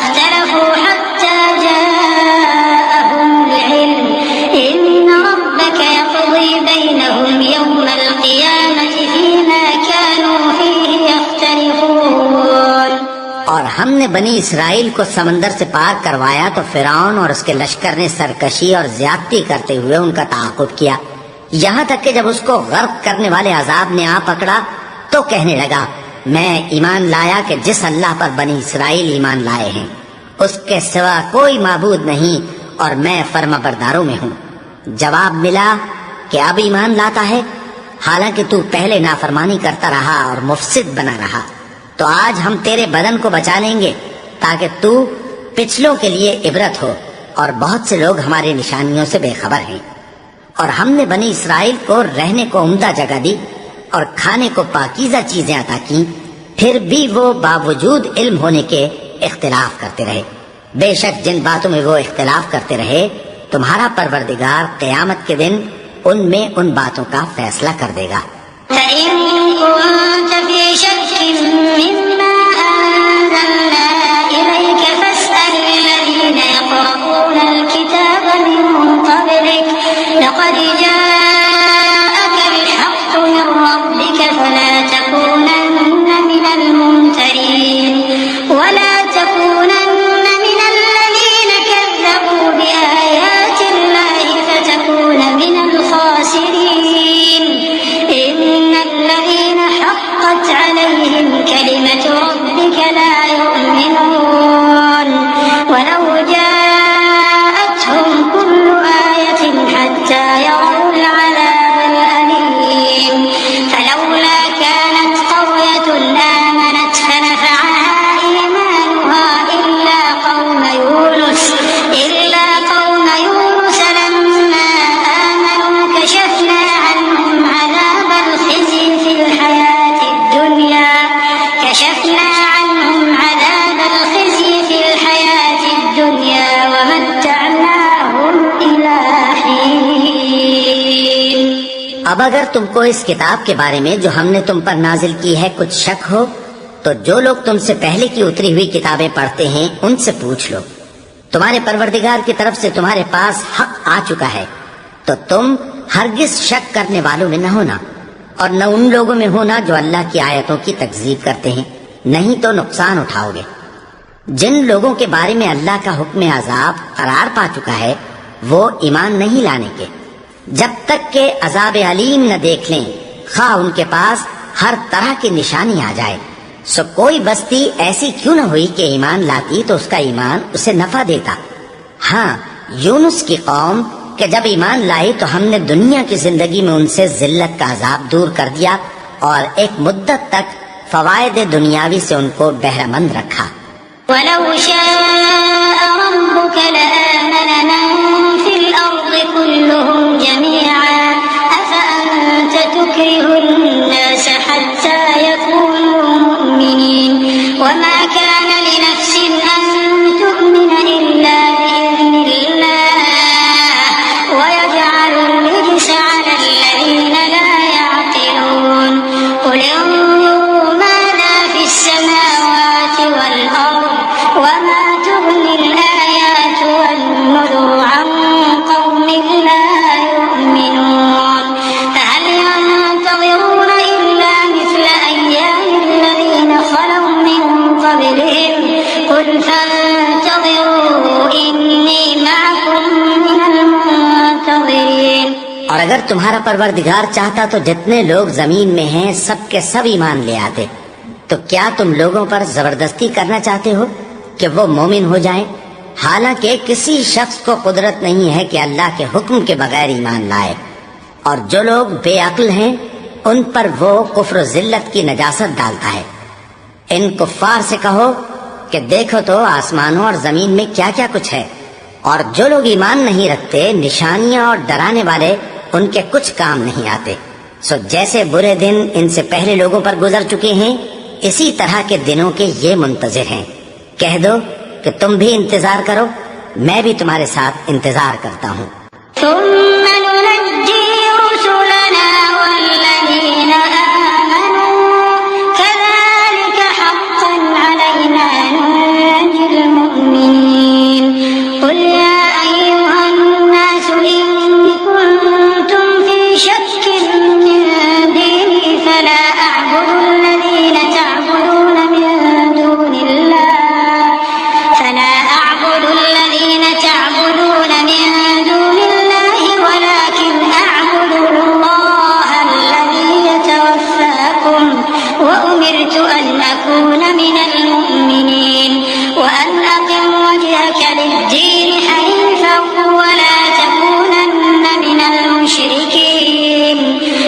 हमने बनी इसराइल को समंदर से पार करवाया तो फिरौन और उसके लश्कर ने सरकशी और ज्यादती करते हुए उनका ताक़ुब किया, यहाँ तक कि जब उसको गर्क करने वाले अजाब ने आ पकड़ा तो कहने लगा, मैं ईमान लाया कि जिस अल्लाह पर बनी इसराइल ईमान लाए हैं उसके सिवा कोई माबूद नहीं और मैं फर्माबरदारों में हूँ। जवाब मिला कि अब ईमान लाता है, हालांकि तू पहले नाफरमानी करता रहा और मुफसिद बना रहा। तो आज हम तेरे बदन को बचा लेंगे ताकि तू पिछलों के लिए इबरत हो, और बहुत से लोग हमारी निशानियों से बेखबर हैं। और हमने बनी इसराइल को रहने को उम्दा जगह दी और खाने को पाकीज़ा चीजें अता की, फिर भी वो बावजूद इल्म होने के इख्तिलाफ करते रहे। बेशक जिन बातों में वो इख्तिलाफ करते रहे, तुम्हारा परवरदिगार क़यामत के दिन उनमें उन बातों का फैसला कर देगा। अब अगर तुमको इस किताब के बारे में जो हमने तुम पर नाजिल की है कुछ शक हो, तो जो लोग तुमसे पहले की उतरी हुई किताबें पढ़ते हैं उनसे पूछ लो। तुम्हारे परवरदिगार की तरफ से तुम्हारे पास हक आ चुका है, तो तुम हरगिज शक करने वालों में न होना, और न उन लोगों में होना जो अल्लाह की आयतों की तकज़ीब करते हैं, नहीं तो नुकसान उठाओगे। जिन लोगों के बारे में अल्लाह का हुक्म अजाब करार पा चुका है, वो ईमान नहीं लाने के जब तक के अजाब अलीम न देख लें, खा उनके पास हर तरह की निशानी आ जाए। सो कोई बस्ती ऐसी क्यों न हुई कि ईमान लाती तो उसका ईमान उसे नफा देता। हाँ, यूनुस की कौम के जब ईमान लाई तो हमने दुनिया की जिंदगी में उनसे जिल्लत का अजाब दूर कर दिया और एक मुद्दत तक फवायद दुनियावी से उनको बहरामंद रखा। और अगर तुम्हारा परवरदिगार चाहता तो जितने लोग जमीन में हैं सब के सब ईमान ले आते। तो क्या तुम लोगों पर जबरदस्ती करना चाहते हो कि वो मोमिन हो जाएं? हालांकि किसी शख्स को कुदरत नहीं है कि अल्लाह के हुक्म के बगैर ईमान लाए। और जो लोग बेअक्ल हैं उन पर वो कुफ्र जिल्लत की नजासत डालता है। इन कुफ्फार से कहो कि देखो तो आसमानों और जमीन में क्या क्या कुछ है, और जो लोग ईमान नहीं रखते निशानियां और डराने वाले उनके कुछ काम नहीं आते। सो जैसे बुरे दिन इनसे पहले लोगों पर गुजर चुके हैं, इसी तरह के दिनों के ये मुंतजिर हैं। कह दो कि तुम भी इंतजार करो, मैं भी तुम्हारे साथ इंतजार करता हूँ। فلا أعبد الذين تعبدون من دون الله أن أكون من المؤمنين وأن أقم وجهك للدين حنيفا ولا تكونن من المشركين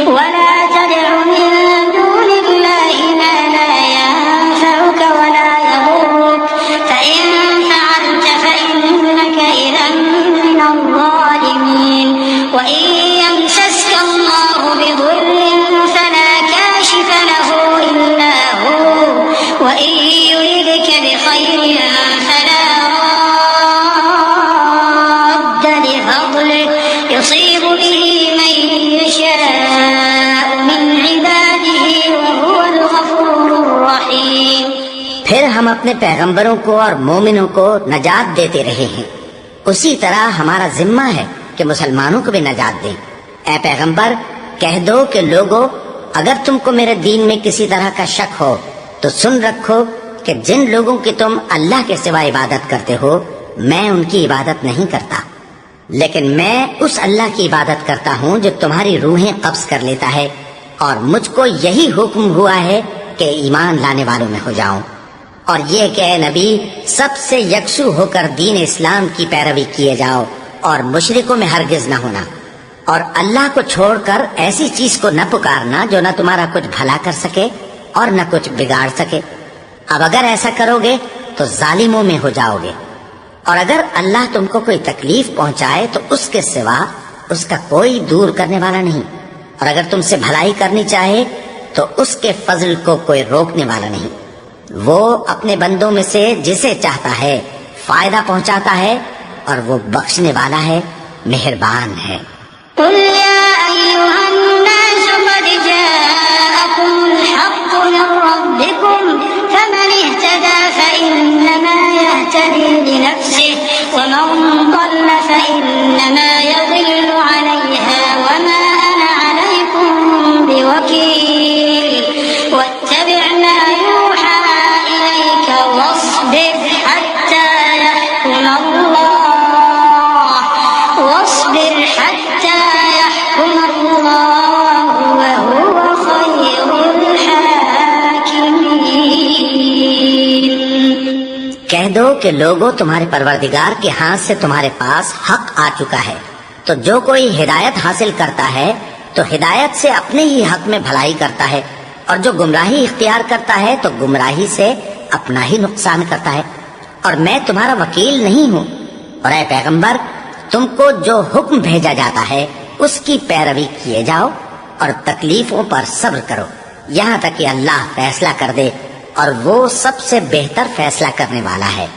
ولا تدع من دون الله ما لا ينفعك ولا يضرك فإن فعلت فإنك إذا من الظالمين وإن يمسسك الله بضر فلا كاشف له إلا هو وإن يردك بخير فلا راد لفضله يصيب به من يشاء من عباده وهو الغفور الرحيم। फिर हम अपने पैगंबरों को और मोमिनों को नजात देते रहे हैं, उसी तरह हमारा जिम्मा है कि मुसलमानों को भी नजात दें। ऐ पैगंबर, कह दो कि लोगों, अगर तुमको मेरे दीन में किसी तरह का शक हो तो सुन रखो कि जिन लोगों की तुम अल्लाह के सिवा इबादत करते हो, मैं उनकी इबादत नहीं करता, लेकिन मैं उस अल्लाह की इबादत करता हूँ जो तुम्हारी रूहें कब्ज कर लेता है, और मुझको यही हुक्म हुआ है कि ईमान लाने वालों में हो जाऊं, और ये कि ऐ नबी, सबसे यकसू होकर दीन इस्लाम की पैरवी किए जाओ और मुशरिकों में हरगिज न होना, और अल्लाह को छोड़कर ऐसी चीज को न पुकारना जो न तुम्हारा कुछ भला कर सके और न कुछ बिगाड़ सके। अब अगर ऐसा करोगे तो जालिमों में हो जाओगे, और अगर अल्लाह तुमको कोई तकलीफ पहुंचाए तो उसके सिवा उसका कोई दूर करने वाला नहीं, और अगर तुमसे भलाई करनी चाहे तो उसके फजल को कोई रोकने वाला नहीं। वो अपने बंदों में से जिसे चाहता है फायदा पहुंचाता है, और वो बख्शने वाला है, मेहरबान है। قل يا أيها الناس قد جاءكم الحق من ربكم فمن اهتدى فإنما يهتدي لنفسه ومن ضل فإنما يضل عليها وما أنا عليكم بوكيل واتبع ما يوحى إليك واصبر حتى يحكم الله وهو خير الحاكمين। कह दो कि लोगों, तुम्हारे परवरदिगार के हाथ से तुम्हारे पास हक आ चुका है, तो जो कोई हिदायत हासिल करता है तो हिदायत से अपने ही हक में भलाई करता है, और जो गुमराही इख्तियार करता है तो गुमराही से अपना ही नुकसान करता है, और मैं तुम्हारा वकील नहीं हूँ। और ऐ पैगंबर, तुमको जो हुक्म भेजा जाता है उसकी पैरवी किए जाओ और तकलीफों पर सब्र करो, यहाँ तक कि अल्लाह फैसला कर दे, और वो सबसे बेहतर फैसला करने वाला है।